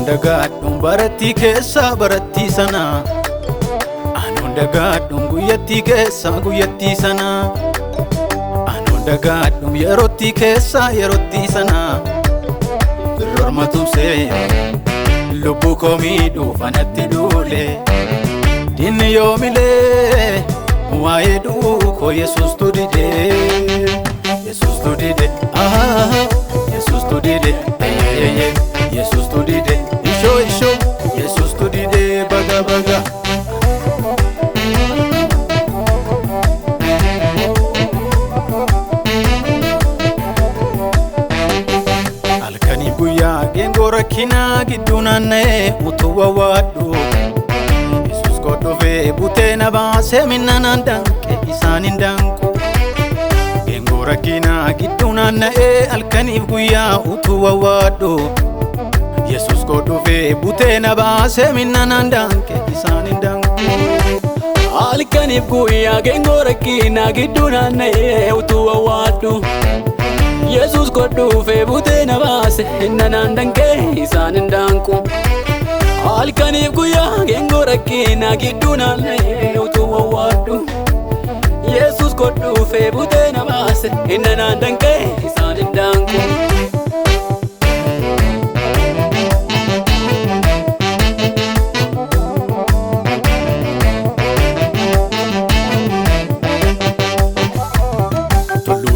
Anondagadhun baratti keessa baratti sana. Anondagadhun guyyatti keessa guyyatti sana. Anondagadhun yerotti keessa yerotti sana. Birorma tumsee lubbu koo miidhuu fanatti duule. Dinni yoomilee waa'ee du'uu koo Yesuustu dide. Yesuustu dide. Yesuustu dide. Yesuustu dide. Isho Yesuustu dide baga baga. Halkanii guyyaa geengoo rakkinaa gidduu naanna'ee utuu wawwaadhu. Yesuus koo dhufee butee na baasee minnaan danqe isaan hin danqu. Geengoo rakkinaa gidduu naanna'ee halkaniif guyyaa utuu wawwaadhu. Yesuus koo dhufee butee na baasee minnaan danqe isaan hin danqu. Halkaniif guyyaa geengoo rakkinaa gidduu naanna'ee utuu wawwaadhu. Yesuus koo dhufee butee na baasee minnaan danqe isaan hin danqu. Halkaniif guyyaa geengoo rakkinaa gidduu naanna'ee utuu wawwaadhu. Yesuus koo dhufee butee na baasee minnaan danqe isaan hin danqu.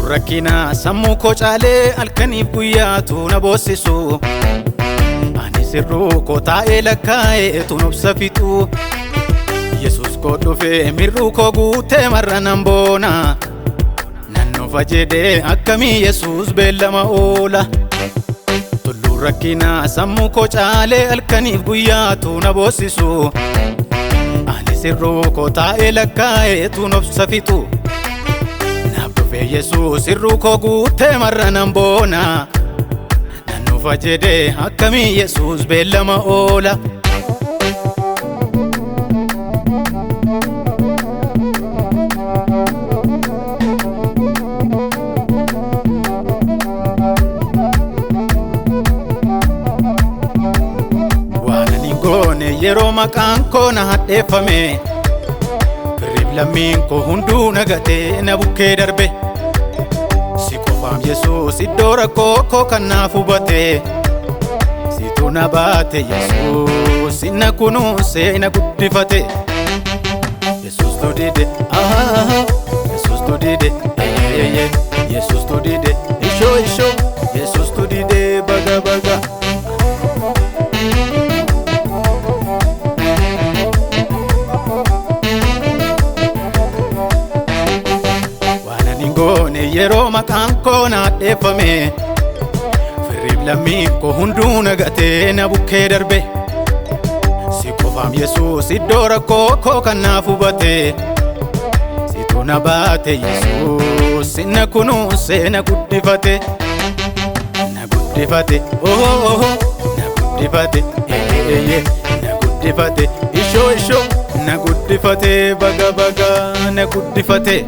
Rakkina sammuu koo caalee halkaniif guyyaatu na boosisu. Ani sirruu koo taa'ee lakkaa'eetu nobsa fixu. Yesuus koo dhufee mirruu koo guutee marra nan boona. Nan nufa jedhee akkamii Yesuus beellama oola. Tulluu rakkina sammuu koo caalee halkaniif guyyaatu na boosisu. Ani sirruu koo taa'ee lakkaa'eetu nobsa fixu. Yesuus sirruu koo guutee marra nan boona. Nan nufa jedhee akkamii Yesuus beellama oola. Waan ani goone yeroo maqaan koo na hadheeffame. Lammiin koo hunduu nagatee na bukkee darbe. Si qofaam Yesuus iddoo rakkoo koo kan naaf hubate. Situ na baate Yesuus na kunuunsee na guddifate. Yesuustu dide. Yesuustu dide. Yesuustu dide. Isho Yesuustu dide baga baga. Yeroo maqaan koo na hadheeffame. Firriif lammiin koo hunduu nagatee na bukkee darbe. Si qofaam Yesuus iddoo rakkoo koo kan naaf hubate. Situ na baate Yesuus na kunuunsee na guddifate. Na guddifate na guddifate na guddifate. Isho na guddifate baga baga na guddifate.